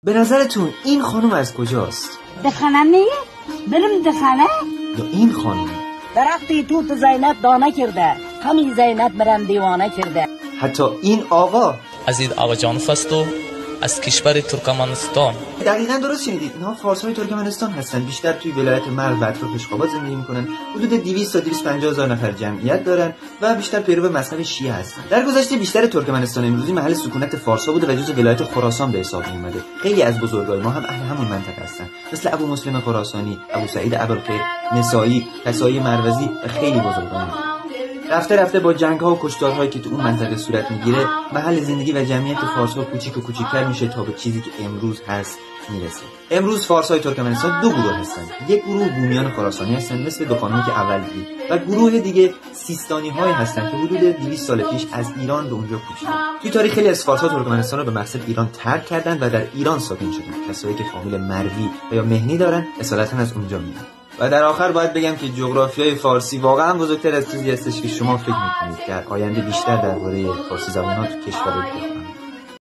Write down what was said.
به نظرتون این خانم از کجاست؟ دخانه میه؟ برم دخانه؟ یا این خانم؟ درختی توت زینب دانه کرده، همین زینب برم دیوانه کرده. حتی این آقا عزیز آقا جانف است و از کشور ترکمنستان. دقیقاً درست شنیدید. اینها فارس‌های ترکمنستان هستند. بیشتر توی ولایت مرو و اطراف اشخابات زندگی می‌کنن. حدود 200 تا 250 هزار نفر جمعیت دارن و بیشتر پیرو مذهب شیعه هستند. در گذشته بیشتر ترکمنستان امروزی محل سکونت فارس‌ها بوده و جزو ولایت خراسان به حساب می‌اومده. خیلی از بزرگای ما هم اهل همون منطقه هستند. مثل ابو مسلم خراسانی، ابو سعید ابوالخیر، نسایی، کسایی مروزی و خیلی بزرگان. رفته رفته با جنگ‌ها و کشتارهایی که تو اون منطقه صورت میگیره، محل زندگی و جمعیت فارس‌ها کوچیک و کوچیک‌تر میشه تا به چیزی که امروز هست میرسه. امروز فارس‌های ترکمنستان دو گروه هستن. یک گروه بومیان خراسانی هستن مثل دو خانمی که اول دیدید و گروه دیگه سیستانی‌هایی هستن که حدود 200 سال پیش از ایران به اونجا کوچ کردن. توی تاریخ خیلی از فارس‌ها ترکمنستان رو به مقصد ایران ترک کردن و در ایران ساکن شدن. کسایی که فامیل مروی و یا مهنی دارن اصالتاً از اونجا میان. و در آخر باید بگم که جغرافیای فارسی واقعا بزرگتر از چیزی هستش که شما فکر می‌کنید. در آینده بیشتر درباره فارسی زبان‌ها تو کشور بخونید.